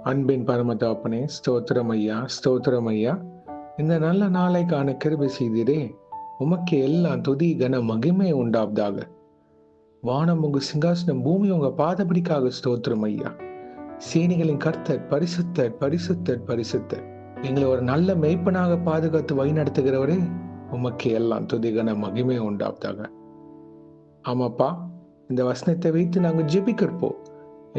அன்பின் பரமதகப்பனே, ஸ்தோத்திரம் ஐயா, ஸ்தோத்திரம் ஐயா. இந்த நல்ல நாளை காண கிருபை செய்தீரே. உமக்கு எல்லாம் துதி கன மகிமை உண்டாவதாக. வானம் உங்க சிங்காசனம், பூமி உங்க பாதபடிக்காக. ஸ்தோத்திரம் ஐயா. சேனைகளின் கர்த்தர் பரிசுத்தர், பரிசுத்தர், பரிசுத்தர். எங்களை ஒரு நல்ல மெய்ப்பனாக பாதுகாத்து வழி நடத்துகிறவரே, உமக்கு எல்லாம் துதி கன மகிமை உண்டாவதாக. ஆமாப்பா, இந்த வசனத்தை வைத்து நாங்கள் ஜெபிக்கிறப்போம்.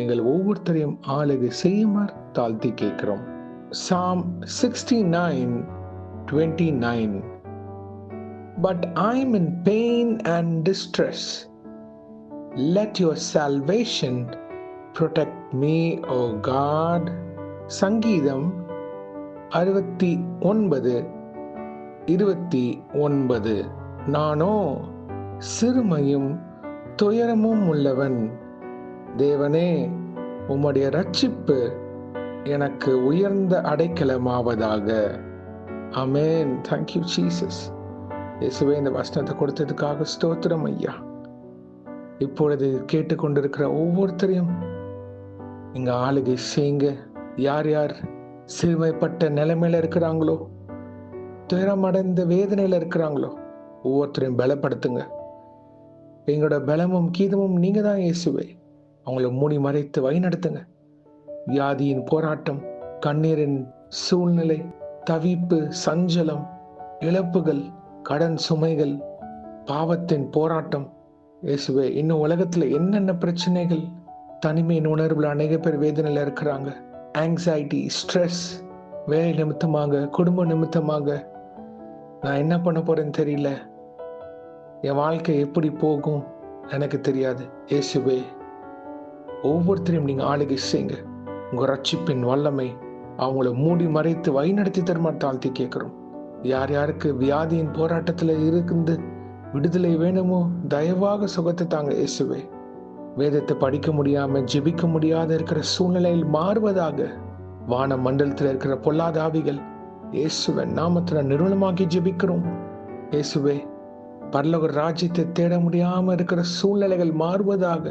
எங்கள் ஒவ்வொருத்தரையும் ஆளுகை செய்யுமாறு தாழ்த்தி கேட்கிறோம். Psalm 69:29. But I'm in pain and distress. Let your salvation protect me, O God. சங்கீதம் 69:29. நானோ சிறுமையும் துயரமும் உள்ளவன். தேவனே, உம்முடைய ரட்சிப்பு எனக்கு உயர்ந்த அடைக்கலமாவதாக. ஆமென். Thank you Jesus. இயேசுவே, இந்த வசனத்தை கொடுத்ததுக்காக ஸ்தோத்திரம் ஐயா. இப்பொழுது கேட்டுக்கொண்டிருக்கிற ஒவ்வொருத்தரையும் இங்க ஆளுகை செய்யுங்க. யார் யார் சிறுமைப்பட்ட நிலைமையில இருக்கிறாங்களோ, துயரமடைந்த வேதனையில இருக்கிறாங்களோ, ஒவ்வொருத்தரையும் பலப்படுத்துங்க. எங்களோட பலமும் கீதமும் நீங்க தான் இயேசுவே. அவங்கள மூடி மறைத்து வழி நடத்துங்க. வியாதியின் போராட்டம், கண்ணீரின் சூழ்நிலை, தவிப்பு, சஞ்சலம், இழப்புகள், கடன் சுமைகள், பாவத்தின் போராட்டம், இயேசுவே, இன்னும் உலகத்துல என்னென்ன பிரச்சனைகள், தனிமையின் உணர்வுல அநேக பேர் வேதனையில இருக்கிறாங்க. ஆங்ஸைட்டி, ஸ்ட்ரெஸ், வேலை நிமித்தமாக, குடும்ப நிமித்தமாக, நான் என்ன பண்ண போறேன்னு தெரியல, என் வாழ்க்கை எப்படி போகும் எனக்கு தெரியாது. இயேசுவே, ஒவ்வொருத்தரையும் நீங்க ஆளுகை செய்யுங்க. உங்க ரட்சிப்பின் வல்லமை அவங்கள மூடி மறைத்து வழி நடத்தி தருமாறு தாழ்த்தி கேட்கிறோம். யார் யாருக்கு வியாதியின் போராட்டத்துல இருந்து விடுதலை வேணுமோ, தயவாக சுகத்தை தாங்க இயேசுவே. வேதத்தை படிக்க முடியாம ஜெபிக்க முடியாத இருக்கிற சூழ்நிலையில் மாறுவதாக. வான மண்டலத்தில் இருக்கிற பொல்லாத ஆவிகள் இயேசுவை நாமத்துல நிர்மூலமாக்கி ஜெபிக்கிறோம். இயேசுவே, பரலோக ராஜ்யத்தை தேட முடியாம இருக்கிற சூழ்நிலைகள் மாறுவதாக.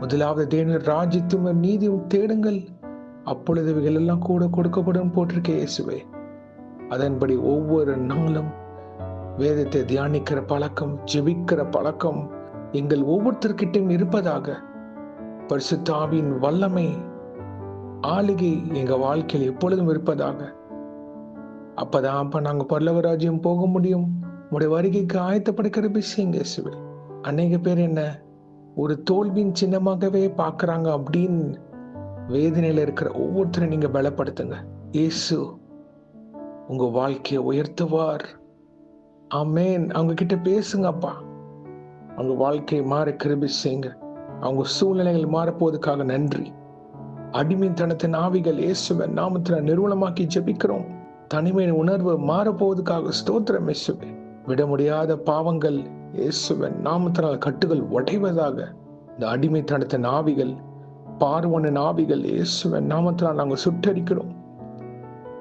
முதலாவது தேவனுடைய ராஜ்யத்தையும் நீதியும் தேடுங்கள், அப்பொழுது இவைகள் எல்லாம் கூட கொடுக்கப்படும் போட்டிருக்கே இயேசுவே. அதன்படி ஒவ்வொரு நாளும் வேதத்தை தியானிக்கிற பழக்கம், ஜெபிக்கிற பழக்கம் எங்கள் ஒவ்வொருத்தர்கிட்டையும் இருப்பதாக. பரிசுத்த ஆவியின் வல்லமை ஆளுகை எங்க வாழ்க்கையில் எப்பொழுதும் இருப்பதாக. அப்பதான் நாங்க பரலோக ராஜ்யம் போக முடியும். உடைய வருகைக்கு ஆயத்தப்படுகிற விஷயம் இயேசுவே. அநேக பேர் என்ன ஒரு தோல்வியின் சின்னமாகவே பார்க்கறாங்க அப்படின்னு வேதனையில இருக்கிற ஒவ்வொருத்தரும் நீங்க பலப்படுத்துங்க. இயேசு உங்க வாழ்க்கையை உயர்த்துவார். ஆமென். அவங்க கிட்ட பேசுங்க அப்பா. அவங்க வாழ்க்கையை மாற கிருபை செய்யுங்க. அவங்க சூழ்நிலைகள் மாறப்போவதற்காக நன்றி. அடிமைத்தனத்தின் ஆவிகள் இயேசுவின் நாமத்துல நிர்மூலமாக்கி ஜெபிக்கிறோம். தனிமையின் உணர்வு மாறப்போவதற்காக ஸ்தோத்திரம் இயேசுவே. விட முடியாத பாவங்கள் இயேசுவின் நாமத்தினால் கட்டுகள் உடைவதாக. இந்த அடிமைத்தனத்தின் ஆவிகள், பார்வனின் ஆவிகள் இயேசுவின் நாமத்தினால் நாங்கள் சுட்டரிக்கிறோம்.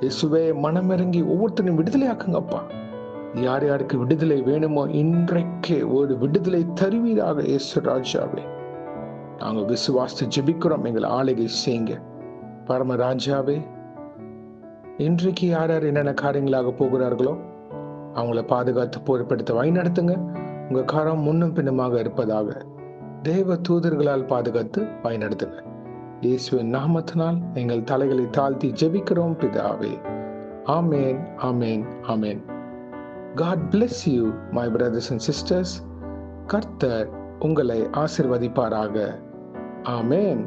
இயேசுவே, மனமிறங்கி ஒவ்வொருத்தரையும் விடுதலையாக்குங்கப்பா. யார் யாருக்கு விடுதலை வேணுமோ இன்றைக்கே ஒரு விடுதலை தருவீராக இயேசு ராஜாவே. நாங்கள் விசுவாசித்து ஜெபிக்கிறோம். எங்களை ஆளுகை செய்யுங்க பரமராஜாவே. இன்றைக்கு யார் யார் என்னென்ன காரியங்களாக போகிறார்களோ அவங்கள பாதுகாத்து பொறுப்படுத்த வழி நடத்துங்க. உங்க கரம் முன்னும் பின்னுமாக இருப்பதாக. தேவ தூதர்களால் பாதுகாத்து வழி நடத்துங்க. இயேசுவின் நாமத்தினால் எங்கள் தலைகளை தாழ்த்தி ஜெபிக்கிறோம் பிதாவே. ஆமேன், ஆமேன், ஆமேன். God bless you, my brothers and sisters. கர்த்தர் உங்களை ஆசீர்வதிப்பாராக. ஆமேன்.